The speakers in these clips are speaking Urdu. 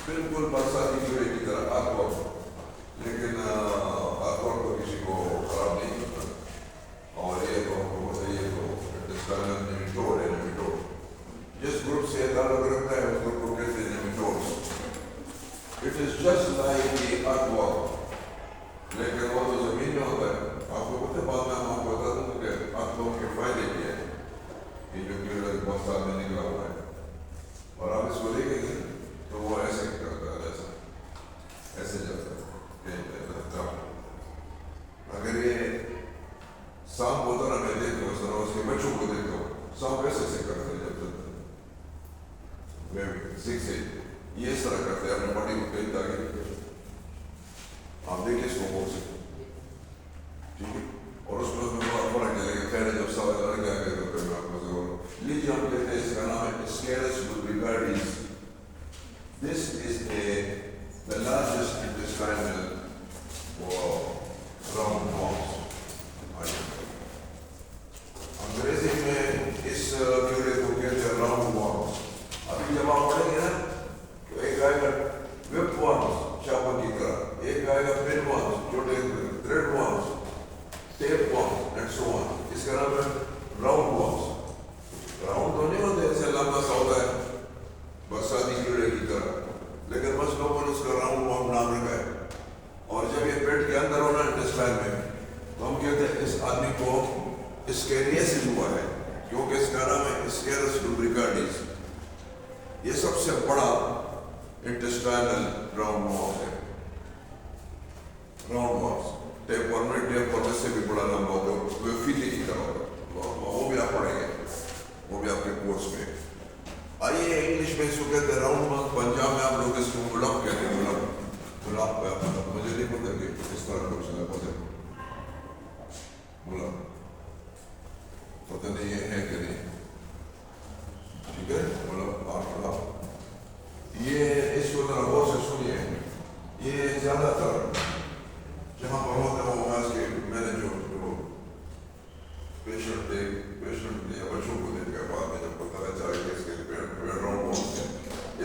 بالکل برساتی کیڑے کی طرح آگ وقت، لیکن آگ وقت تو کسی کو خراب نہیں کرتا. اور یہ تو ہم کو بتائیے تو انٹسٹائنل نیمیٹوڈ ہے. نیمیٹوڈ جس گروپ سے تعلق رکھتا ہے اس گروپ کو کہتے ہیں nematode. It is just like the آگ وقت، لیکن وہ تو زمین میں ہوتا ہے. آپ کو پتہ بعد میں ہم آپ کو بتا دوں کہ آگ وقت کے فائدے کیا ہے. یہ جو کیڑا بہت سال میں نکلا ہوا ہے اور آپ اس کو دیکھیں گے تو وہ ایسے کرتا ہے، ایسے جاتا ہے. اگر یہ سانپ ہوتا نا، میں دیکھتا ہوں اس طرح اس کے بچوں کو دیکھتا ہوں، سانپ ایسے کرتا ہے جب سکھ سے یہ اس طرح کرتے ہیں اپنے باڈی کو کہیں تاکہ آپ دیکھیں اس کو بہت سے ٹھیک ہے. اور اس میں بہت فرق ہے. لیکن خیر جب سوال لڑ گیا گیا تو پھر میں آپ کو ضرور لیجیے. ہم کہتے ہیں اس کا نام ہے اسکیرس لوبریکارڈیز. This is the largest intestinal round worms. انگریزی میں اس کیڑے کو کہتے ہیں راؤنڈ worms. ابھی جب آپ پڑھیں گے نا تو ایک آئے گا whip worms چاپا کی طرح، ایک آئے گا pin worms چھوٹے thread worms، tape worms and so on. اس کا نام ہے راؤنڈ worms. راؤنڈ تو نہیں ہوتے ایسے لمبا سا ہوتا ہے برساتی کیڑے کی طرح، لیکن بس لوگوں نے اس کا راؤنڈ وارم نام رکھا ہے. اور جب یہ پیٹ کے اندر ہونا انٹسٹائن میں تو ہم کہتے ہیں اس آدمی کو اسکیریسس ہوا ہے، کیونکہ اس کا نام ہے اسکیرس لوبریکارڈیز. یہ سب سے بڑا انٹسٹائنل راؤنڈ وارم ہے. راؤنڈ وارمس ٹیپ ورم میں ٹیپ ورم سے بھی بڑا لمبا ہوتا ہے، وہ فیتے کی طرح ہوتا ہے. وہ بھی آپ پڑھیں گے، وہ بھی آپ کے کورس میں. آئیے انگلش میں اس کو کہتے ہیں راؤنڈ وارم. پنجاب میں آپ لوگ اس کو گلاب کہتے ہیں. گلاب مجھے نہیں پتا کہ اس طرح کچھ نہ پتہ گلاب پتہ نہیں ہے کہ نہیں. ٹھیک ہے گلاب آپ یہ اس کو ذرا غور سے سنیے. یہ زیادہ تر جہاں پر ہوتا ہے وہ میں نے جو پیشنٹ یا بچوں کو دیکھا بعد میں جب پتہ چلا کہ اس کے پیٹ راؤنڈ وارمس ہے.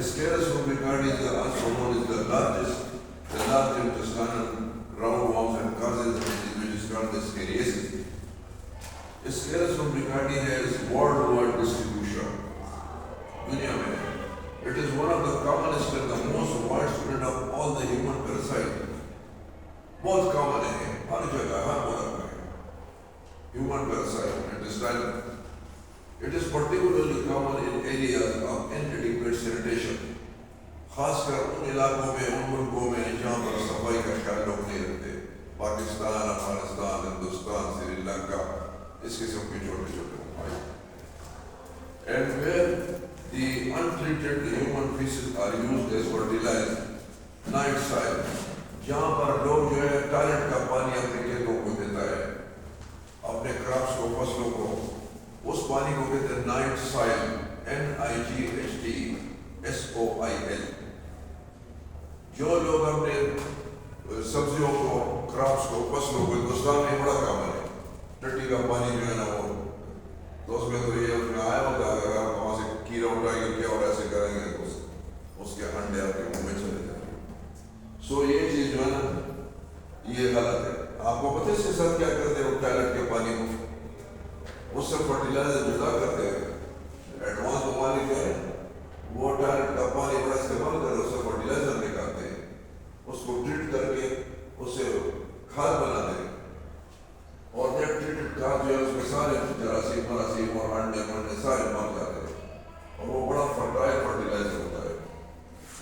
Scarus lubricalis are also known as the large intestinal round worms and causes a disease which is called the scariasis. Scarus lubricalis has worldwide distribution. دنیا میں it is one of the commonest and the most widespread of all the human parasites. بہت کامن ہے ہر جگہ ہر ملک میں. Human parasite intestinal. It is particularly common in areas of inadequate sanitation. خاص کر ان علاقوں میں، ان ملکوں میں جہاں پر صفائی کا خیال لوگ نہیں رکھتے. پاکستان، افغانستان، ہندوستان، سری لنکا، اس قسم کے چھوٹے چھوٹے ممالک. And where the untreated human feces are used as fertilized night soil. جہاں پر لوگ جو ہے ٹوائلٹ کا پانی اپنے کھیتوں کو دیتا ہے، اپنے کراپس کو، فصلوں کو، اس پانی کو کہتے ہیں نائٹ سائل. NIGHTSOIL. جو لوگ اپنے سبزیوں کو، کراپس کو، فصلوں کو، ہندوستان میں بڑا کام ہے ٹٹی کا پانی جو ہے نا وہ تو اس میں تو یہ اس میں آیا ہوتا ہے. اگر آپ وہاں سے کیڑا اٹھائیں گے کیا اور ایسے کریں گے تو اس کے انڈے آپ کے منہ میں چلے جائیں گے. سو یہ چیز جو ہے نا یہ غلط ہے. آپ کو پتہ اس کے ساتھ کیا کرتے ہیں؟ ٹوائلٹ کے پانی کو اس سے فرٹیلائزر جدا کرتے ہیں. ایڈوانس ممالک جو ہے وہ ٹوائلٹ کا پانی بڑا استعمال کر اس سے فرٹیلائزر نکالتے ہیں، اس کو ٹریٹ کر کے اس سے کھاد بناتے ہیں. اور جب ٹریٹڈ کھاد جو ہے اس میں سارے جراثیم مراسیم اور انڈے منڈے سارے مر جاتے ہیں اور وہ بڑا فرٹائل فرٹیلائزر ہوتا ہے.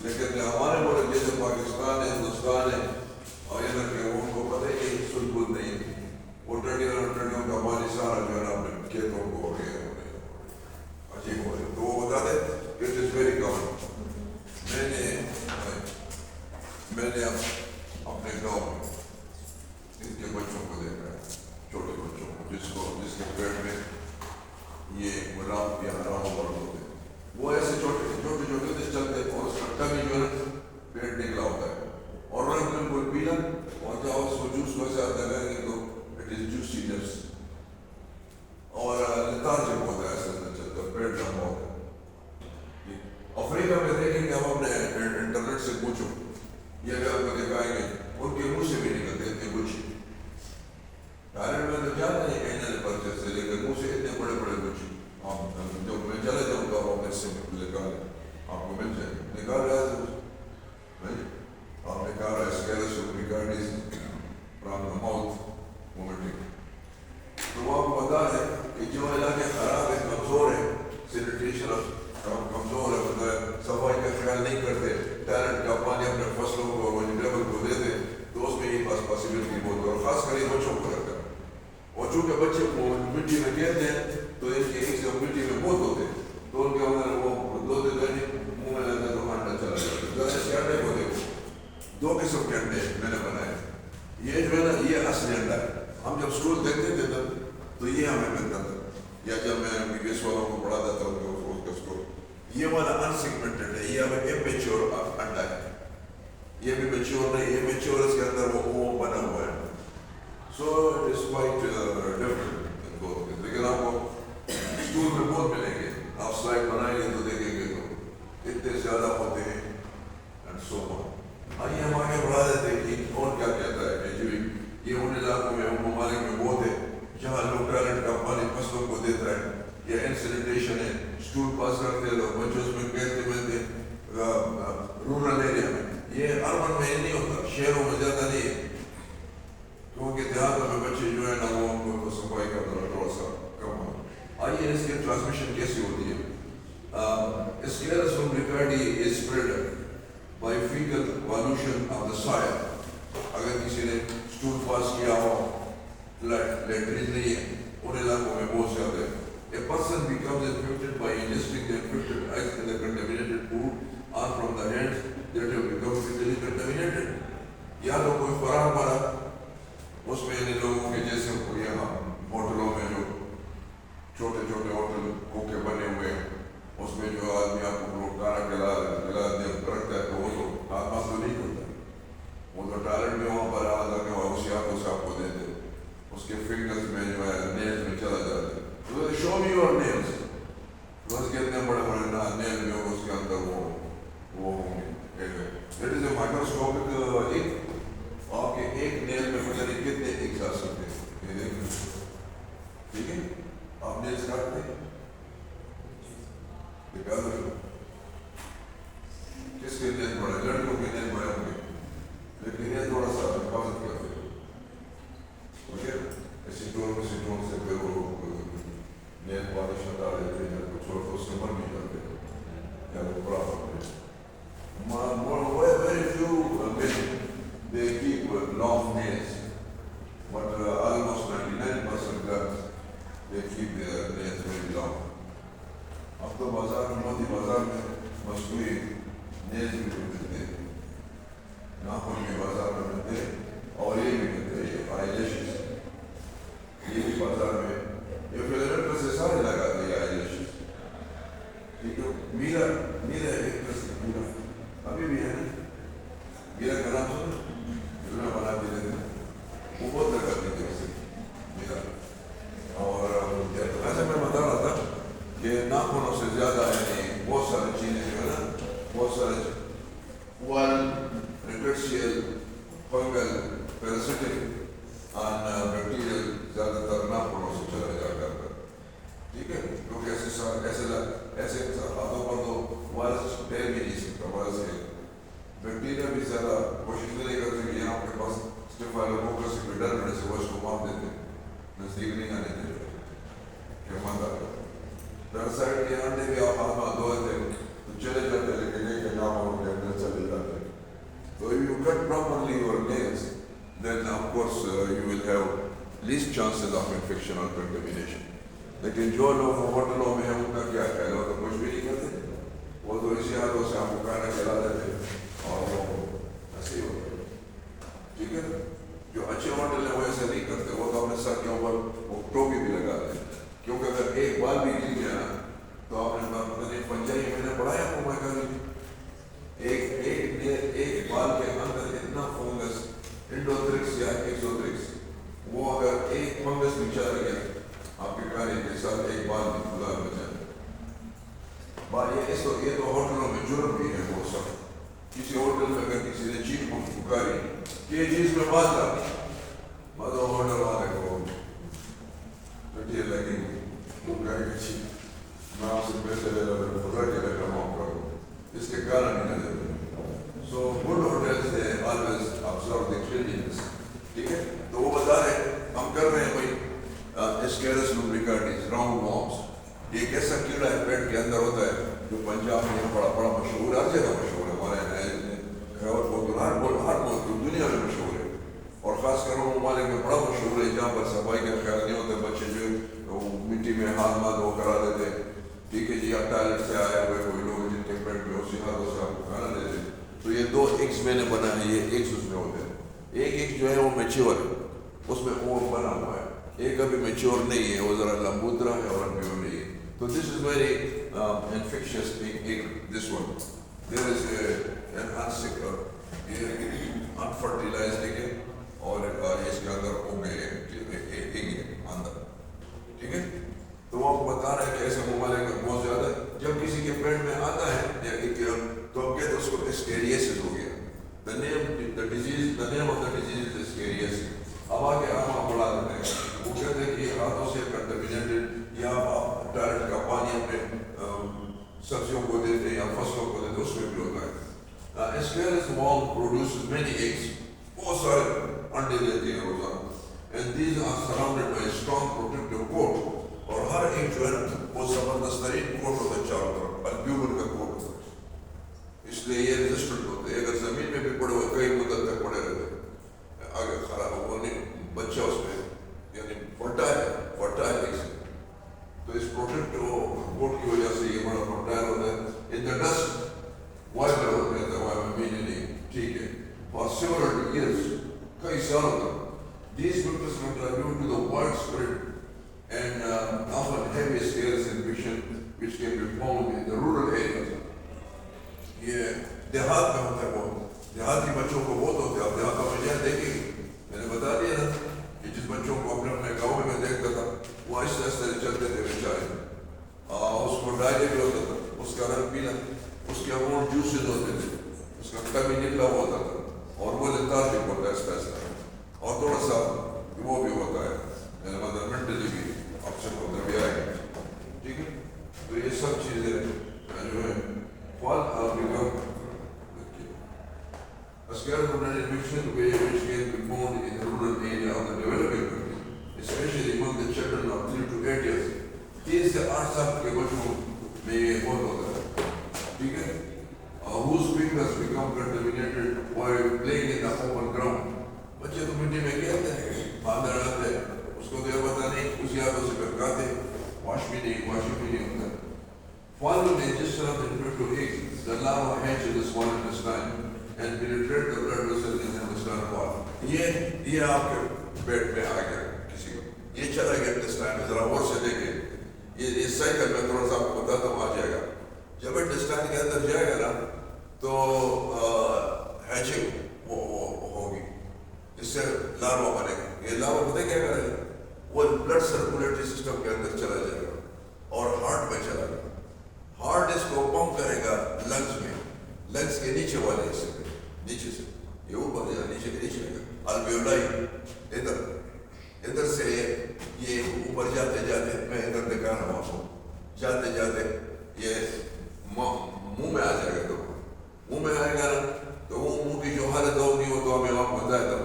لیکن ہمارے ملک جیسے پاکستان ہے، ہندوستان ہے اور ادھر کے ان کو پتہ ہی نہیں، سود بود نہیں. وہ ٹڈیوں کا پانی سارا جو ہے نا اپنے کھیتوں کو ہو گیا عجیب ہو رہے. تو وہ بتا دیں اٹ از ویری کامن. میں نے اپنے گاؤں میں ان کے بچوں کو دیکھا ہے، چھوٹے بچوں کو جس کے پیٹ میں یہ گلاب یا راؤنڈ ورم ہوتے ہیں. وہ ایسے چھوٹے چھوٹے سے چلتے اور اس کا ٹمی جو ہے پیٹ نکلا ہوتا ہے اور رنگ بالکل پیلا. اور جب اس کو جوس کو ایسے آتا ہے تو اٹ از جوسینس اور لتارجک ہوتا ہے، ایسے چلتا ہے، پیٹ لمبا ہوتا ہے. افریقہ میں دیکھیں کہ ہم اپنے انٹرنیٹ سے ٹیلنٹ کا پانی اپنے فصلوں کو اور ویجیٹیبل کو دے دیں تو اس میں یہ پاسبلٹی بہت ہے، اور خاص کر یہ بچوں کو رکھا. اور چونکہ بچے کو مٹی میں کھیلتے ہیں تو ان کے ایک سے مٹی میں بہت ہوتے ہیں تو ان کے اندر وہ دو دن منہ میں لگتا ہے تو انڈا چلا جاتا ہے. اس کے انڈے کو دیکھو، دو قسم کے انڈے میں نے بنائے. یہ جو ہے نا یہ اصلی انڈا ہے. ہم جب اسکول دیکھتے تھے تب تو یہ ہمیں ملتا تھا، یا جب میں بی بی ایس والوں کو پڑھاتا تھا کو یہ والا انسیگمنٹڈ ہے، یہ ہمیں امیچور انڈا ہے. یہ بھی میچور نہیں، یہ میچور اس کے اندر وہ اوم بنا ہوا ہے. So it is quite different. لیکن آپ کو اسکول میں بہت ملیں گے، آپ سلائڈ بنائیں گے تو دیکھیں گے تو اتنے زیادہ ہوتے ہیں. اینڈ سو آئیے ہم آگے بڑھا دیتے ہیں کہ اور کیا کہتا ہے کہ جی یہ ان علاقوں میں ان ممالک میں بہت ہے جہاں لوگ ٹیلنٹ کا پانی فصلوں کو دیتا ہے، یا انسینیٹیشن ہے، اسکول پاس کرتے ہیں لوگ بچوں اس میں کہتے ملتے رورل ایریا میں. یہ اربن میں نہیں ہوتا، شہروں میں زیادہ نہیں ہے کیونکہ دیہاتوں میں بچے جو ہے نا وہ ان کو صفائی کا تھوڑا سا کم ہو. آئیے اس کی ٹرانسمیشن کیسی ہوتی ہے. Ascaris lumbricoides is spread by faecal pollution of the soil. اگر کسی نے اسٹول پاس کیا ہو، لیٹرین نہیں ہے، ان علاقوں میں بہت زیادہ ہے. A person becomes infected by ingesting the infected eggs in the contaminated food or from the hands that have become physically contaminated. یا تو کوئی خوراک بنا اس میں ان لوگوں کے جیسے یہاں ہوٹلوں میں جو چھوٹے چھوٹے ہوٹل کوکے بنے ہوئے ہیں اس میں جو آدمی آپ کو لوگ کھانا کھلا دے رکھتا ہے تو وہ تو ہاتھ تو نہیں ہوتا، وہ تو ٹیلنٹ میں وہاں پر آدھا کے اسی ہاتھوں سے آپ کو دیتے، اس کے فنگرز میں جو ہے نیلز میں چلا جاتا ہے. شو می یور نیلز، بس کتنے بڑے بڑے نیل جو اس کے اندر وہ ہوں گے. اٹ از اے مائکروسکوپک ایک، آپ کے ایک نیل میں پتہ نہیں کتنے ایک جا سکتے ہیں. ٹھیک ہے، آپ نیلز کاٹتے ہیں کس کے نیل بڑے، لڑکوں کے نیل بڑے ہوں گے لیکن یہ تھوڑا سا حفاظت کرتے ہیں. اسی ٹون سے پھر وہ نیل پالش ہٹا دیتے ہیں، کچھ اور اس سے مر بھی جاتے ہیں یا وہ بڑا ہوتے ہیں. Very few men they keep long nails, but almost 99% girls they keep their nails very long. اب تو بازار میں موتی بازار میں مصنوعی نیلز بھی ملتے ہیں، ناخن بھی بازار میں ملتے ہیں، اور یہ بھی ملتے ہیں یہ آئی لیشز، یہ بھی بازار میں یہ فلٹر سے سارے لگاتے ہیں آئی لیشز. ٹھیک ہے، میرا ایک میرا ابھی بھی ہے نا، میرا کا نام سن میں بنا دے رہے تھے، وہ بہت لگاتے تھے اسے میرا. اور ایسے میں بتا رہا تھا کہ ناخنوں سے زیادہ یعنی بہت ساری چیزیں جو ہے نا، بہت سارے ون ریکٹشیل فنگل پیراسٹک اور بیکٹیریل زیادہ تر ناخنوں سے چلا جا کر. ٹھیک ہے، کیونکہ ایسے ہاتھوں پر تو وائرس پھیل بھی نہیں سکتا. وائرس کے بیکٹیریا بھی زیادہ کوشش نہیں کرتے کہ یہاں آپ کے پاس اسٹیفائلوکوکس سے ڈر رہنے سے وہ اس کو مار دیتے ہیں، نزدیک نہیں آنے دیتے کہ مت آ جائے. پیراسائٹ کے انڈے بھی آپ ہاتھ دھوتے تو چلے جاتے لیکن نہیں کہ نام کے اندر چلے جاتے. So if you cut properly your nails, then of course you will have least chances of infection or contamination. لیکن جو لوگ ہوٹلوں میں ہیں ان کا کیا خیال ہے، تو کچھ بھی نہیں کرتے، وہ تو اسی ہاتھوں سے آپ کو کھانا کھلا دیتے اور وہ ایسے ہی ہوتا ہے. ٹھیک ہے، جو اچھے ہوٹل ہیں وہ ایسے نہیں کرتے، وہ تو اپنے سر کے اوپر وہ ٹوپی بھی لگاتے ہیں، کیونکہ اگر ایک بال بھی گر گیا نا تو آپ نے پتہ نہیں پنجائی میں نے پڑھایا کو میں کہا ایک بال کے اندر اتنا فنگس انڈوترکس یا ایکزوترکس، وہ اگر ایک فنگس بھی چلا گیا آپ کے کھانے کے ساتھ ایک بال بھی خدا بچا. یہ تو ہوٹلوں میں جرم بھی ہے وہ سب. کسی ہوٹل میں اگر کسی نے چیز پکاری کہ یہ چیز میں بات آتی بعد ہوٹل والے کو لگے گی وہ کہے گی چیز میں آپ سے پیسے لے رہا خدا کے لے کر معاف کروں، اس کے کارن ہی نہ دیتے. So good hotels they always observe the cleanness. ٹھیک ہے، تو وہ بتا رہے ہم کر رہے ہیں بھائی اسکیرس لوبریکارڈیز راؤنڈ وارمس. یہ ایک ایسا کیڑا ہے پیٹ کے اندر ہوتا ہے جو پنجاب میں بڑا مشہور ہے، ہر جگہ مشہور ہے. ہمارے یہاں پر صفائی کا خیال نہیں ہوتا, بچے جو مٹی میں ہاتھ وہ کرا دیتے, ٹھیک ہے جی, آپ ٹوائلٹ سے آئے ہوئے کوئی لوگ جن کے پیٹ میں اسی ہاتھوں سے آپ کو کھانا دیتے. تو یہ 2 ایگز میں نے بنایا, یہ ایگز اس میں ہوتے ہیں. ایک ایگ جو ہے وہ میچیور ہے, اس میں اور بنا ہوا ہے. ایک ابھی میچیور نہیں ہے, وہ ذرا لمبودرا ہے اور ابھی وہ نہیں ہے. تو this is very infectious egg, this one. There is unfertilised egg ہے, اور اس کے اندر وہ ایگ ہے اندر, ٹھیک ہے. تو وہ آپ کو بتا رہے ہیں کہ ایسے ممالک میں بہت زیادہ ہے. جب کسی کے پیٹ میں آتا ہے تو آپ کہتے ہیں اس کو اسکیریسس ہو گیا. The name of the disease is scariest. اب آگے ہم بڑھا دیتے ہیں, وہ کہتے ہیں کہ ہاتھوں سے کنٹامینیٹڈ, یا آپ ٹوائلٹ کا پانی اپنے سبزیوں کو دیتے ہیں یا فصلوں کو دیتے ہیں, اس میں بھی ہوتا ہے. Ascaris worm produces many eggs, بہت سارے انڈے دیتے ہیں روزانہ, and these are surrounded by a strong protective coat. اور ہر ایک جو ہے نا وہ زبردست ترین کوٹ ہوتا ہے چاروں طرف, البیومن کا کوٹ ہوتا ہے, اس لیے یہ ریزسٹنٹ ہوتے ہیں. اگر زمین میں بھی پڑے ہوئے کئی مدت تک پڑے رہتے ہیں, اگر خراب ہو نہیں, بچہ اس میں یعنی فرٹائل سے, تو اس پروٹیکٹو کوٹ کی وجہ سے یہ بڑا فرٹائل ہوتا ہے. ان دا ڈسٹ وائٹ ہوتا ہے, ٹھیک ہے, اور سیورل ایئرس, کئی سالوں تک. These victims contribute to the widespread and often heavy scales infection which can be found in the rural areas. یہ دیہات میں ہوتا ہے, بہت دیہاتی بچوں کو بہت ہوتے ہیں. آپ دیہاتوں میں جائیں دیکھیں, میں نے بتا دیا نا کہ جس بچوں کو اپنے گاؤں میں دیکھتا تھا وہ آہستہ آہستہ چلتے تھے بیچارے, اس کو ڈائریا بھی ہوتا تھا, اس کا رنگ پیلا, اس کے اماؤنٹ جوسز ہوتے تھے, اس کا کمی نکلا ہوا ہوتا تھا, اور وہ لیتارجک ہوتا ہے اسپیسر, اور تھوڑا سا وہ بھی ہوتا ہے, مطلب مینٹلی بھی اپسٹ ہوتا بھی آئے گا, ٹھیک ہے. تو یہ سب چیزیں جو ہے Ascaris infection which can be found in the rural area of the developing country, especially among the children of 3 to 8 years. 3 سے 8 سال کے بچوں میں یہ بہت ہوتا ہے, ٹھیک ہے. Whose fingers become contaminated while playing in the open ground. بچے تو مٹی میں کھیلتے ہیں, باندر آتے ہیں, اس کو تو یہ پتا نہیں, اسی ہاتھوں سے پھرکاتے, واش بھی نہیں ہوتا. Following the ingestion of the infected egg, the larva hatch in the small intestine and penetrate the blood vessels in the intestinal wall. یہ آپ کے پیٹ میں آ گیا کسی کو, یہ چلا گیا انٹسٹائن میں, ذرا اور سے دیکھیں, یہ سائیکل میں تھوڑا سا آپ کو بتاتا ہوں, آ جائے گا. جب انٹسٹائن کے اندر جائے گا نا تو ہیچنگ ہوگی, اس سے لاروا بنے گا. یہ لاروا پتہ کیا کرے گا, وہ بلڈ سرکولیٹری سسٹم کے اندر چلا جائے گا اور ہارٹ میں چلا جائے گا. ہارٹ اس کو پمپ کرے گا لنگس میں, لنگس کے نیچے والے حصے میں, نیچے سے یہ اوپر نیچے کے نیچے گا الویولائی, ادھر سے یہ اوپر جاتے جاتے, میں ادھر دکھا رہا ہوں آپ کو, جاتے جاتے یہ منہ میں آ جائے گا. تو منہ میں آئے گا نا تو وہ منہ کی جو حالت ہوگی وہ تو ہمیں آپ کو بتایا تھا,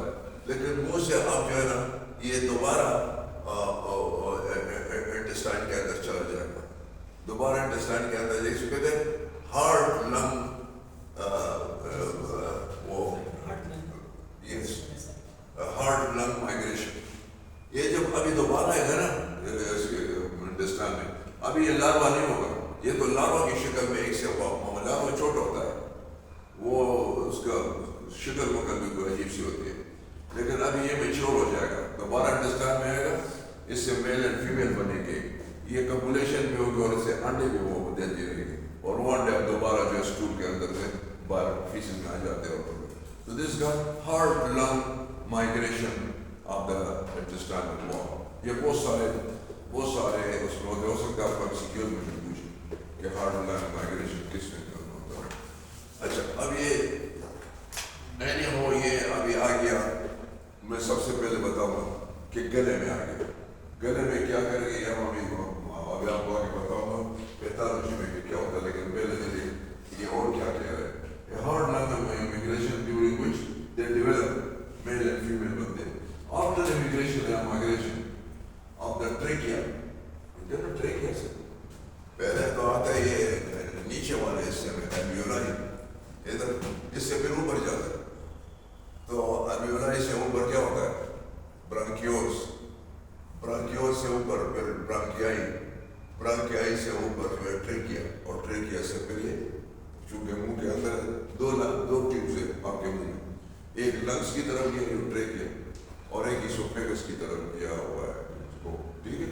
لیکن منہ سے آپ جو ہے نا یہ دوبارہ انٹسٹائن کے اندر چلا جائے گا, دوبارہ انٹسٹائن کے اندر. جیسے کہتے ہیں ہارٹ لنگ, وہ ہارٹ لنگ مائگریشن. یہ جب ابھی دوبارہ آئے گا نا انٹسٹائن میں, ابھی یہ لاروا نہیں ہوگا, یہ تو لاروا کی شکل میں ایک سے لاروا چھوٹا ہوتا ہے, وہ اس کا شکل مکل بھی کوئی عجیب سی ہوتی ہے, لیکن ابھی یہ میچور ہو جائے گا, دوبارہ انٹسٹائن میں آئے گا, اس سے میل اینڈ فیمیل بنے گی, یہ کپولیشن بھی ہوگی, اور اس سے انڈے بھی وہ دیتی رہے گی, اور وہ انڈے اب دوبارہ جو ہے اسٹول کے اندر سے باہر فیسز میں آ جاتے ہیں. تو دس کا heart lung migration of the intestinal wall. یہ بہت سارے اس میں ہو سکتا ہے آپ کو سیکیور میں بھی پوچھیں کہ ہارٹ لنگ مائگریشن کس میں ہوتا ہے. اچھا, اب یہ اینی ہو, یہ ابھی آ گیا. میں سب سے پہلے بتاؤں گا کہ گلے میں آ گیا, گلے میں کیا کریں گے, ہم ابھی آپ کو آگے بتاؤں گا پیتھالوجی میں کہ کیا ہوتا ہے, لیکن پہلے دیکھیں یہ اور کیا کہہ رہے ہیں. Heart lung immigration during which they develop male and female بنتے ہیں. After immigration یا migration of the trachea, trachea سے پہلے تو آتا ہے یہ نیچے والے حصے میں alveoli, ادھر اس سے پھر اوپر جاتا ہے. تو alveoli سے اوپر کیا ہوتا ہے, bronchioles, اوپر پھر برانکیائی سے اوپر جو ہے ٹریکیا، اور ٹریکیا سے پھر یہ چونکہ منہ کے اندر دو ٹیوبز ہیں آپ کے منہ میں، ایک لنگس کی طرف یہ ٹریکیا اور ایک اسوفیگس کی طرف کیا ہوا ہے اس کو، ٹھیک ہے.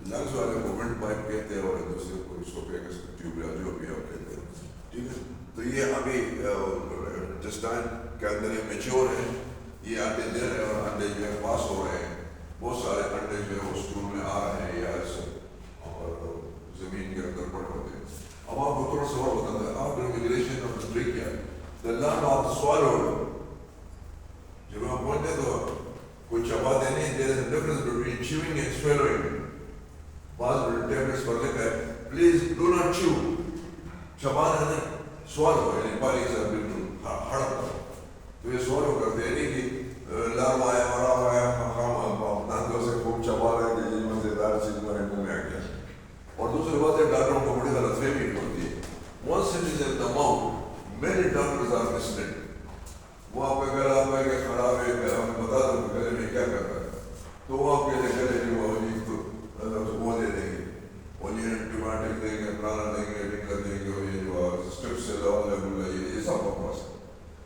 لنگس والے کو ونڈ پائپ کہتے ہیں اور دوسرے کو اسوفیگس ٹیوب یا جو بھی آپ کہتے ہیں، ٹھیک ہے. تو یہ ابھی انٹسٹائن کے اندر یہ میچور ہے، یہ انڈے دے رہے ہیں اور انڈے جو ہے پاس ہو رہے ہیں، بہت سارے انڈے جو ہے وہ اسٹول میں آ رہے ہیں یا ایسے اور زمین کے اندر پڑ ہوتے ہیں. اب آپ کو تھوڑا سا اور بتاتا ہے، after immigration of the trachea the lung was swallowed. جب ہم بولتے ہیں تو کوئی چباتے نہیں. there is a difference between chewing and swallowing. بعض ٹیبلٹس پر لکھا ہے پلیز ڈو ناٹ chew، چبانا نہیں، swallow یعنی پانی سے بالکل ہڑپ کرو. تو یہ swallow کرتے ہیں نہیں کہ لاروا آیا مرا آیا ہم دانتوں سے خوب چبا رہے تھے، یہ مزیدار چیز ہمارے منہ میں آ گیا. اور دوسری بات ہے ڈاکٹروں کو بڑی غلط فہمی ہوتی ہے. once it is in the mouth many doctors are misled. وہ آپ کا گلا آپ کا خراب ہے، ہم بتا دوں گلے میں کیا کرتا ہے، تو وہ آپ کے گلے میں وہ وہ دے دیں گے، اور یہ اینٹی بایوٹک دیں گے، پرانا دیں گے، ڈنگر دیں گے، اور یہ جو اسٹرپ سے یہ سب بکواس ہے.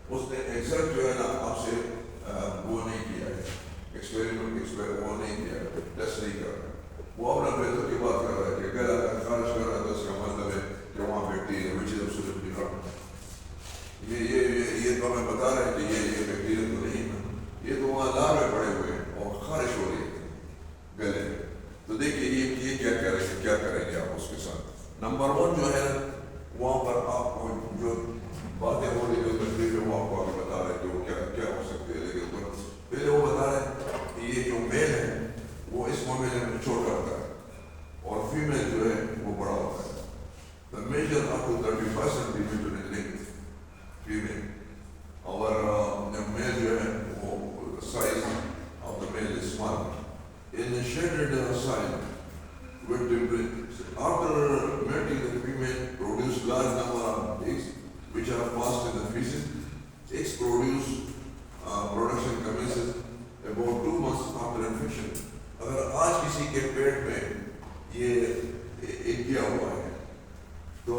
اس نے ایگزیکٹ جو ہے نا آپ سے وہ نہیں کیا ہے، ایکسپیریمنٹ وہ نہیں کیا ہے، ٹیسٹ نہیں کر رہا ہے. وہ اپنا بہتر کی بات کر رہا ہے کہ گلا اگر خارج کر رہا ہے تو اس کا مطلب ہے کہ وہاں bacteria which is absolutely wrong. یہ تو ہمیں بتا رہے ہیں کہ یہ بیکٹیریا تو نہیں ہے، یہ تو وہاں لار میں پڑے ہوئے ہیں اور خارش ہو رہی ہے گلے میں. تو دیکھیے یہ کیا کریں گے آپ اس کے ساتھ. نمبر 1 جو ہے وہاں پر آپ کو جو باتیں ہو رہی جو تکلیف ہے وہ آپ کو آگے بتا رہے ہیں کہ وہ کیا ہو سکتی ہے. لیکن پہلے وہ بتا رہے ہیں کہ یہ جو میل ہے وہ اس معاملے میں چھوٹا ہوتا ہے اور فیمیل جو ہے وہ بڑا ہوتا ہے. The measure up to 35 centimeter in length, female. اور male جو ہے وہ size of the male is small. In the shaded side, after mating the female produce large number of eggs which are passed in the feces. Eggs production commences about 2 months after infection. اگر آج کسی کے پیٹ میں یہ ایک کیا ہوا ہے تو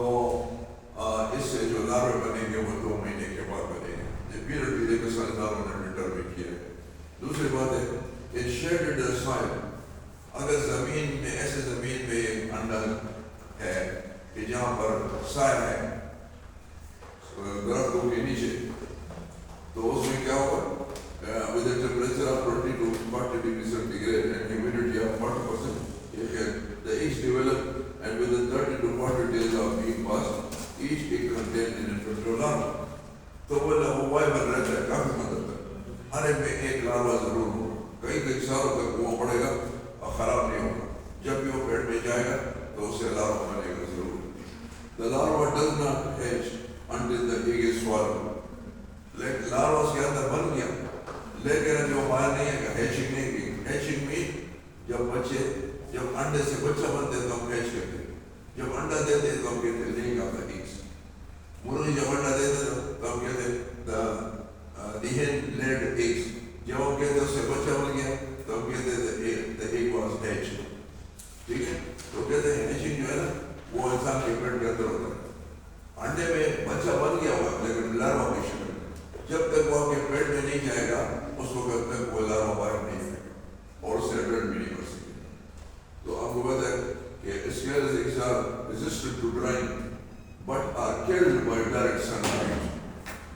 اس سے جو لارے بنیں گے وہ 2 مہینے کے بعد بنے گے. یہ پیریڈ بھی دیکھیں سائنسدانوں نے ڈٹرمن کیا ہے. دوسری بات ہے ان شیڈڈ سوائل، اگر زمین میں ایسے زمین میں ایک انڈا ہے کہ جہاں پر سایہ ہے درختوں کے نیچے، تو اس میں کیا ہوگا with a temperature of 20 to 40 degrees centigrade and humidity of 40%, the eggs develop, and within 30 to 40 days of being passed, each egg contains an infant larva. تو وہ وائبل رہتا ہے کافی مدد تک، ہر ایک میں ایک لاروا ضرور ہو، کئی سالوں تک وہ پڑے گا اور خراب نہیں ہوگا. جب بھی وہ پیٹ میں جائے گا تو اس سے لاروا بنے گا ضرور. The larva does not hatch until the egg is swallowed. لیکن لاروا اس کے اندر بن گیا لیکن جو باہر نہیں ہے کہ ہیچنگ نہیں کی. ہیچنگ میں جب انڈے سے بچہ بنتے ہیں تو ہم ہیچ کرتے ہیں، جب انڈا دیتے ہیں تو ہم کہتے ہیں لیئنگ آف دا ایگز. مرغی جب انڈا دیتے ہیں تو ہم کہتے ہیں دی ہین لیڈ ایگز. جب ہم کہتے ہیں اس سے بچہ بن گیا تو ہم کہتے ہیں the egg was hatched. ٹھیک ہے، تو کہتے ہیں ہیچنگ جو ہے نا وہ انسان کے پیٹ کے اندر ہوتا ہے. انڈے میں بچہ بن گیا ہوا لیکن لاروا کی شکل میں، جب تک وہ آپ کے پیٹ میں نہیں جائے گا اس وقت تک وہ لاروا باہر نہیں آئے گا اور اس سے اڈلٹ بھی نہیں کر سکے. تو آپ کو پتا ہے کہ scales eggs are resistant to drying but are killed by direct sunlight.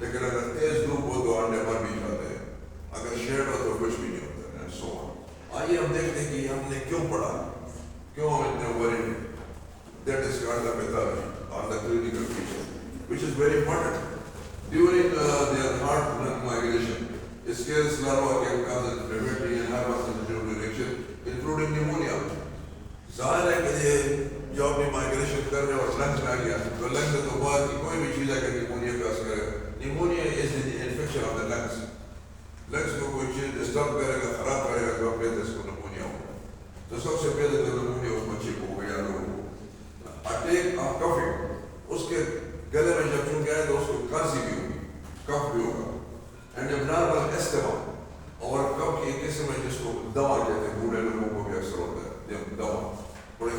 لیکن اگر تیز دھوپ ہو تو انڈے مر بھی جاتے ہیں، اگر شیڈ ہو تو کچھ بھی نہیں ہوتا ہے. سو آئیے ہم دیکھتے ہیں کہ ہم نے کیوں پڑھا، کیوں ہم اتنے worried ہیں. That is called the pathology or the clinical feature, which is very important. During their heart-lung migration, scales larvae can cause inflammatory and hypersensitive reaction, including pneumonia. ظاہر ہے کہ یہ جو اپنی مائگریشن کر رہے اور لنگس میں آ گیا تو لنگس تو بعد کی کوئی بھی چیز ہے کہ نیمونیا کا اثر کرے. Pneumonia is infection of the lungs. Lungs کو کوئی چیز ڈسٹرب کرے گا، خراب کرے گا تو آپ کہتے ہیں اس کو نیمونیا ہوگا. تو سب سے پہلے تو نیمونیا اس بچے کو ہو گیا لوگوں کو. اٹیک آف کفنگ، اس کے گلے میں جب چونکہ آئے تو اس کو کھانسی بھی ہوگی، کف بھی ہوگا. اینڈ ابنارمل استما، اور کف کی ایک قسم ہے جس کو دوا کہتے ہیں، بوڑھے لوگوں کو بھی اکثر ہوتا ہے. دوا بڑے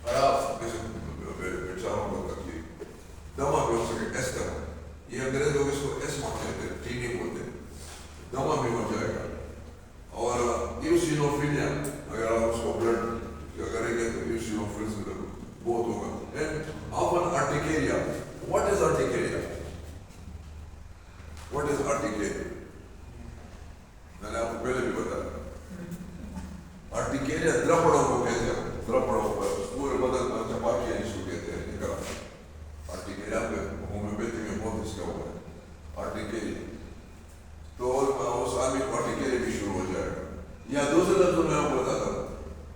خراب قسم بیچاروں کو تکلیف دوا بھی ہو سکے اس طرح. یہ انگریز لوگ اس کو ایس مانتے تھے, ٹینی بولتے, دوا بھی ہو جائے گا. اور ایوسینوفیلیا اگر آپ اس کو بلڈ کریں گے تو ایوسینوفیلیا بہت ہوگا. And often urticaria. What is urticaria? What is urticaria? میں نے آپ کو پہلے بھی بتایا. ارٹیکیریا درپڑوں کو کہتے ہیں, درپڑوں پر پورے بدن میں چپاکیاں اس کو کہتے ہیں نکلا. ارٹیکیریا پہ ہومیوپیتھی میں بہت اس کا ہوا ہے ارٹیکیریا. تو اس آدمی کو ارٹیکیریا بھی شروع ہو جائے گا. یا دوسرے لفظوں میں آپ کو بتاتا ہوں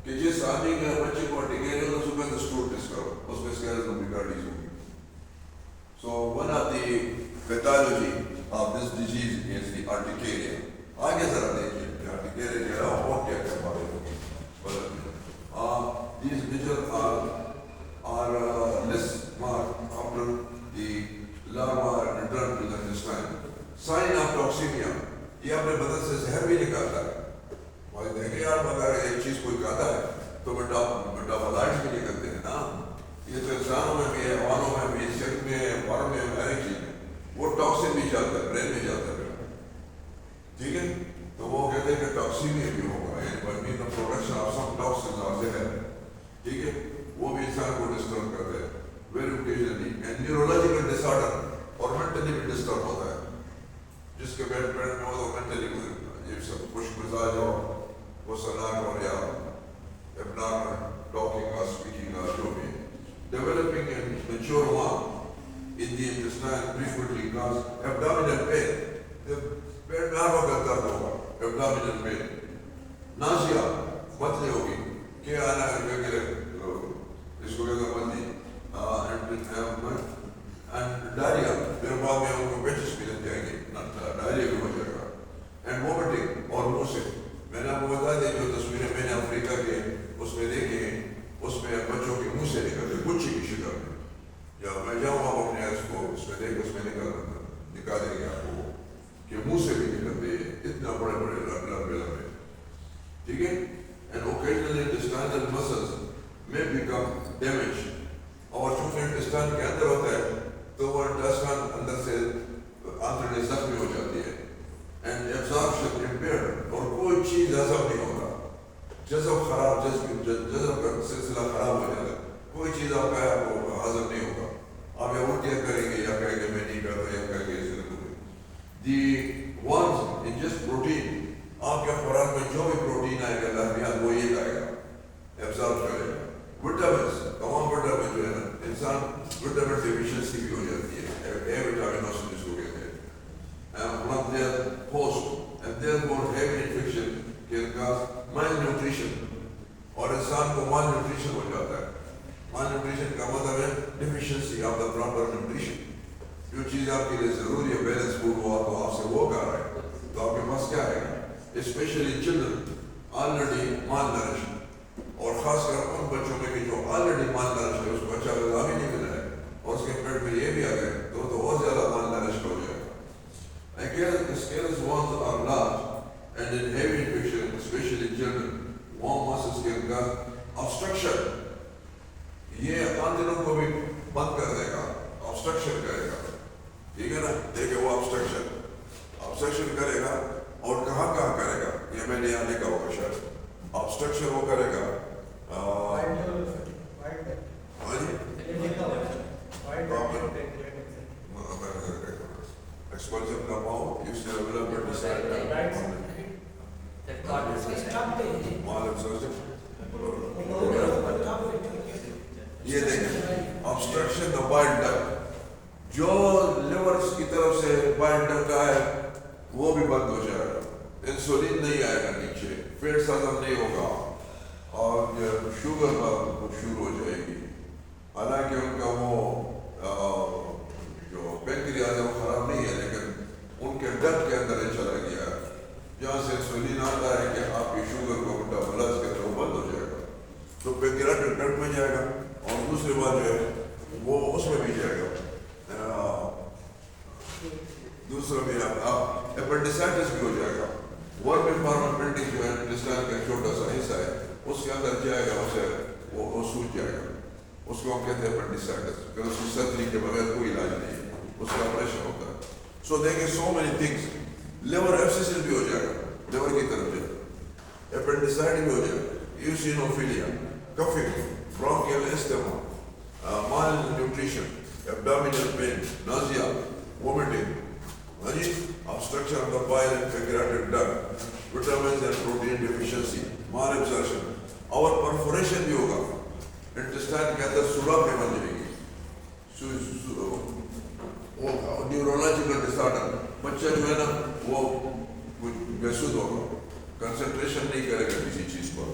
کہ جس آدمی کے بچے کو ارٹیکیریا ہوگا صبح سے اسٹور ٹیسٹ کرو, اس میں اسکیرس نوبیکارڈیز ہوگی. So one of the pathology of this disease is the urticaria. آگے ذرا دیکھیے ارٹیکیریا جو ہے اور کیا کیا باتیں ہوگی. These measures are less marked after the larva return to the intestine. Sign of toxemia. یہ اپنے بدن سے زہر بھی نکالتا ہے. اور دیکھیں آپ اگر ایک چیز کوئی کھاتا ہے تو میٹابولائٹس بھی نکلتے ہیں نا. یہ تو انسانوں میں بھی ہے, حیوانوں میں بھی, انسیکٹ میں ہے, فارم میں, ہر ایک چیز میں وہ ٹاکسن بھی جاتا ہے, برین میں جاتا ہے. ٹھیک ہے, تو وہ کہتے ہیں کہ ٹاکسیمیا بھی ہوگا, یعنی production of some toxins of زہر. ٹھیک ہے, وہ بھی انسان کو ڈسٹرب کرتے ہیں very occasionally. And neurological disorder اور مینٹلی بھی ڈسٹرب ہوتا ہے. جس کے پیٹ میں ہو تو مینٹلی یہ سب خوش مزاج اور غصناک اور یا ابنارمل ٹاکنگ اور اسپیکنگ اور جو بھی. Developing and mature worm in the intestine frequently cause abdominal pain. پیٹ میں ہر وقت درد ہوگا, ایبڈومینل پین. نازیا بدلے ہوگی کہ آنا ہے اس کو کہتے ہیں بندی. اینڈ ڈائریا, پھر بعد میں ان کو پیچس بھی لگ جائیں گے, ڈائریا بھی ہو جائے گا. اینڈ وومٹنگ اور منہ سے. میں نے آپ کو بتا دیا جو تصویریں میں نے افریقہ کے اس میں دیکھی ہیں, اس میں بچوں کے منہ سے نکلتے گچھی کی شکل میں. یا میں جاؤں آپ اپنے اس کو اس میں دیکھ اس میں نکالیں گے آپ کو کہ منہ سے بھی نکلتے ہیں اتنا بڑے بڑے لمبے لمبے. ٹھیک ہے. اینڈ اوکیجنلی انٹسٹائنل مسلز میں بیکم ڈیمیج. اور چونکہ انٹسٹائن کے اندر ہوتا ہے تو وہ انٹسٹائن اندر سے آنتڑیں زخمی ہو جاتی ہے. اینڈ ایبزارپشن امپیئرڈ, اور کوئی چیز ہضم نہیں ہوتا. جذب خراب, جذب کا سلسلہ خراب ہو جاتا ہے. کوئی چیز آپ کا ہضم نہیں ہوگا. آپ یا الٹیاں کریں گے یا کہیں گے میں نہیں کرتا یا کہیں گے اس طرح. دی ونس ان جسٹ پروٹین, آپ کے خوراک میں جو بھی پروٹین آئے گا لازمیات وہ یہ آئے گا, ایبزارب کرے گا. وٹامنس, تمام وٹامن جو ہے نا, انسان وٹامن ڈیفیشنسی بھی ہو جاتی ہے, اے وٹامنوس جس کو کہتے ہیں. From their host and therefore heavy infection can cause malnutrition. اور انسان کو malnutrition ہو جاتا ہے. malnutrition کا مطلب ہے deficiency of the proper nutrition. جو چیز آپ کے لیے ضروری ہے بیلنس فوڈ ہوا تو آپ سے وہ کر رہا ہے تو آپ کے پاس کیا آئے گا. اسپیشلی چلڈرن آلریڈی malnourished, اور خاص کر ان بچوں میں کہ جو آلریڈی malnourished ہے, اس کو اچھا غذا بھی نہیں مل رہا ہے اور اس کے پیٹ میں یہ بھی آ گئے تو اور زیادہ malnourished ہو جائے گا. Scales wounds are large and in heavy infection, especially children, warm muscles can cause obstruction. یہ آنتڑوں کو بھی بند کر دے گا, obstruction کرے گا. ٹھیک ہے نا, دیکھیں وہ obstruction کرے گا. اور کہاں کرے گا, یہ میں نے یہاں لکھا ہوگا شاید. obstruction وہ کرے گا expulsion کا ماؤ اس نے ڈیولپمنٹ ڈیسائیڈ یہ دیکھیں obstruction the bile duct, جو لیورس کی طرف سے bile duct کا ہے وہ بھی بند ہو جائے گا. انسولین نہیں آئے گا نیچے, فیٹس ہضم نہیں ہوگا اور شوگر شروع ہو جائے گی. حالانکہ ان کا وہ جو پینکریاز ہے وہ خراب نہیں ہے, لیکن ان کے ڈٹ کے اندر یہ چلا گیا ہے جہاں سے انسولین آتا ہے کہ آپ کی شوگر کو میٹابولائز کرتے وہ بند ہو جائے گا. تو پینکریاز ڈٹ میں جائے گا اور دوسری بات جو ہے وہ اس میں بھی جائے گا. دوسرا بھی اپنڈیسائٹس بھی ہو جائے گا. ورم انفارمنٹ جو ہے انٹسٹائن کا چھوٹا سا حصہ ہے اس کے اندر جائے گا اسے وہ سوج جائے گا، اس کو ہم کہتے ہیں اپنڈیسائٹس، پھر اس کی سرجری کے بغیر کوئی علاج نہیں ہے، اس کا آپریشن ہوتا ہے. سو دیکھیں سو مینی تھنگس. لیور ایبسیس بھی ہو جائے گا، لیور کی طرف جائے گا، اپنڈیسائٹ بھی ہو جائے گا، ایوسینوفیلیا، coughing, bronchial اسٹما، mall nutrition, abdominal pain, nausea, vomiting, obstruction of the bile and pancreatic duct, vitamins and protein deficiency, malabsorption, اور perforation بھی ہوگا، intestine کے اندر سوراخ بن جائے گی، نیورولوجیکل ڈس آرڈر، بچہ جو ہے نا وہ بے سود ہوگا، کنسنٹریشن نہیں کرے گا کسی چیز پر،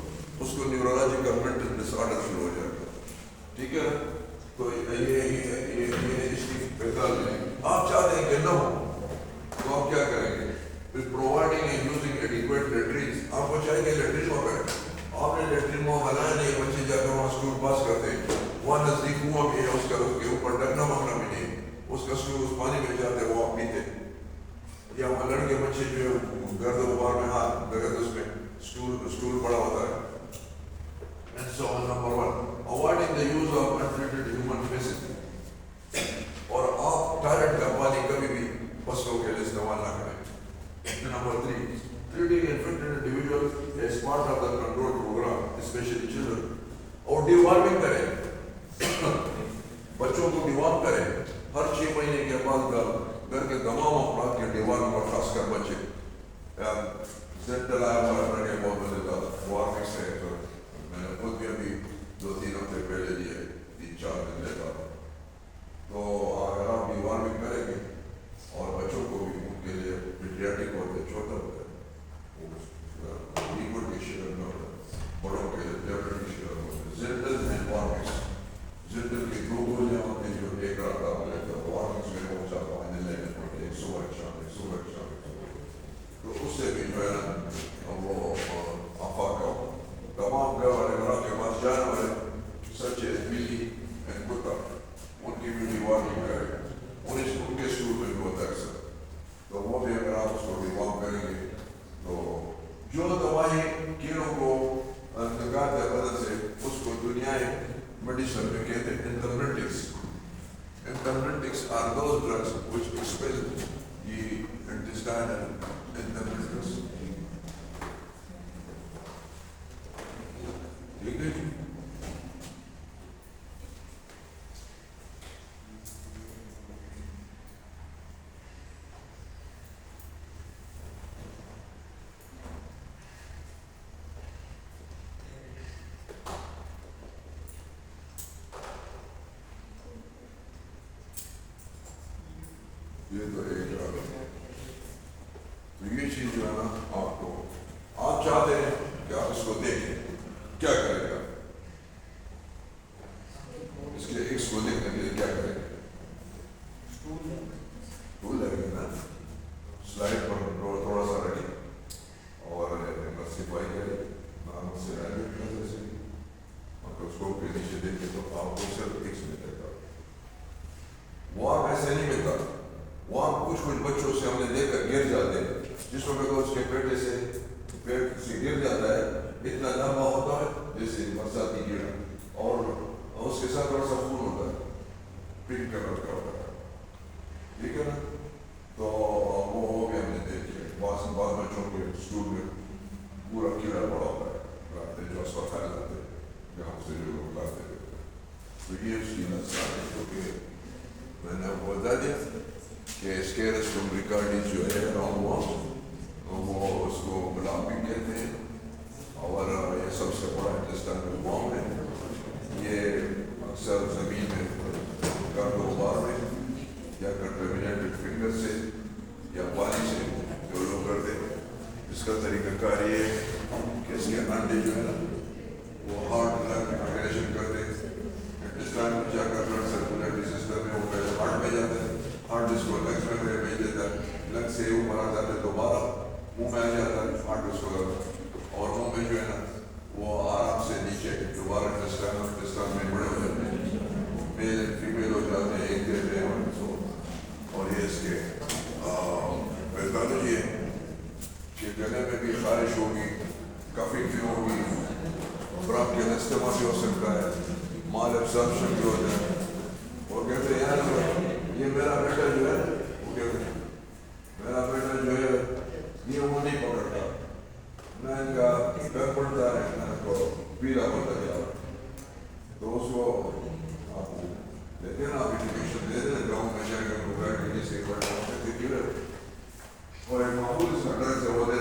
اس کو نیورولوجیکل مینٹل ڈس آرڈر شروع ہو جائے گا. ٹھیک ہے، تو یہ اس کی پہچان ہے. آپ چاہتے ہیں کہ نہ ہو تو آپ کیا کریں گے؟ Providing and using adequate latrines. آپ کو چاہیے کہ لیٹرین ہو گئے، آپ نے لیٹرین وہ بنایا نہیں، بچے جا کر وہاں اسکول پاس کرتے ہیں، وہاں نزدیک کنواں بھی ہے، اس کا اس کے اوپر ڈھکنا مکنا بھی نہیں، اس کا اسکول اس پانی میں جاتے وہ آپ پیتے. یا وہ لڑکے بچے جو ہے گرد و غبار میں ہاتھ لگے اس میں اسکول بڑا ہوتا ہے. And so number one, avoiding the use of untreated human feces. اور آپ ٹائلٹ کا پانی کبھی بھی فصلوں کے لیے استعمال نہ کریں. Number three, treating infected individuals as part of the control program, especially children. اور ڈیوارمنگ کریں، بچوں کو ڈیوارم کریں. ہر 6 مہینے کے بعد گھر کے تمام افراد کے ڈیوارم اور خاص کر بچے. سینٹرل آیا ہمارا رکھے بہت مزے وارمنگ سے میں نے خود بھی ابھی 2-3 ہفتے پہلے لیے 3-4 دن لیتا ہوں. تو اگر آپ ڈیوارمنگ کریں گے اور بچوں کو بھی ان کے لیے پیڈیاٹرک ہوتے ہیں، چھوٹا ہوتا ہے، لیکوڈ کی شکل میں ہوتا ہے، بڑوں کے لیے ٹیبلٹ کی شکل میں ہوتا ہے. زنڈل اینڈ وارمنگس، زنڈل کی 2 گولیاں ہوتی ہیں جو ایک رات آپ لیتے ہیں، وارمنگس میں وہ 4-5 دن لینے پڑتے ہیں، صبح شام. تو اس سے بھی جو ہے نا وہ آفاق کا تمام گھر والے گھروں کے پاس جانے والے سچے بلی کتا ان کی بھی ڈیوارمنگ کرے، ان کے اسکول میں بھی ہوتا ہے اکثر. تو وہ بھی اگر آپ اس کو ڈیوارم کریں گے تو جو دوائیں کیڑوں کو نکالتے ہیں بدن سے، اس کو دنیائے میڈیسن میں کہتے ہیں انٹرمنٹکس. Intermediates are those drugs which expel the intestinal intermediates. ٹھیک ہے جی. یہ تو ایک تو یہ چیز جو ہے نا آپ کو آپ چاہتے ہیں کہ آپ اس کو دیکھیں، کیا کرے گا اس کے ایکس کو دیکھنے کے لیے کیا کرے گا؟ ٹول لگے گا نا، سلائڈ پر تھوڑا سا رکھیں اور صفائی کریں، نام سے مائکروسکوپ کے نیچے دیکھیں تو آپ کو صرف ایکس ملے گا. وہاں ایسے نہیں ملتا، وہاں کچھ بچوں سے ہم نے دیکھ کر گر جاتے ہیں، جس وقت اس کے پیٹ سے گر جاتا ہے، اتنا لمبا ہوتا ہے جیسے برساتی کیڑا، اور اس کے ساتھ تھوڑا سا خون ہوتا ہے، پنک کلر کا ہوتا ہے. ٹھیک ہے نا. تو وہ بھی ہم نے دیکھے بعض بچوں کے اسکول میں پورا کیڑا پڑا ہوتا ہے، لاتے جو اسپتال لاتے جہاں سے جو لوگ لاتے ہیں. تو یہ اس کی نسل ہے جو کہ میں نے آپ کو بتا دیا کہ اسکیرس لومبریکارڈیز جو ہے وہ اس کو بلاپنگ کہتے ہیں، اور یہ سب سے بڑا انٹسٹائنل وارم ہے. یہ اکثر زمین میں گرد و غبار میں یا کنٹامینیٹڈ فنگر سے یا پانی سے جو لوگ کرتے ہیں. اس کا طریقہ کار یہ ہے کہ اس کے انڈے جو ہے نا وہ ہارٹ لنگ آرگنیشن کرتے ہیں، انٹسٹائن میں جا کر بلڈ سرکولیٹری سسٹم میں وہ پہلے ہارٹ میں جاتے ہیں، ہارٹ اس کو لنگس میں بھیج دیتا ہے، لنگ سے اوپر آ جاتا ہے، دوبارہ منہ میں آ جاتا ہے، ہارٹ اس کو اور منہ میں جو ہے نا وہ آرام سے نیچے دوبارہ انٹسٹائن میں بڑے ہو جاتے ہیں، میل اینڈ فیمیل ہو جاتے ہیں، ایک دیتے ہیں. اور یہ اس کے پیتھالوجی ہے کہ گلے میں بھی خارش ہوگی، کفنگ بھی ہوگی، برانکیل استما بھی ہو سکتا ہے, مال ایبسارپشن بھی ہو جائے. وہ کہتے ہیں یار یہ میرا بیٹا جو ہے, وہ کہتے ہیں میرا بیٹا جو ہے یہ وہ نہیں پکڑتا, میں ان کا پیر پڑتا ہے, میں ان کو پیلا ہوتا جا رہا. تو اس کو آپ دیتے ہیں نا, آپ ایجوکیشن دے دیں گاؤں میں جا کے بیٹھ کے جیسے اور ایک معمول اس کا ڈر سے وہ دے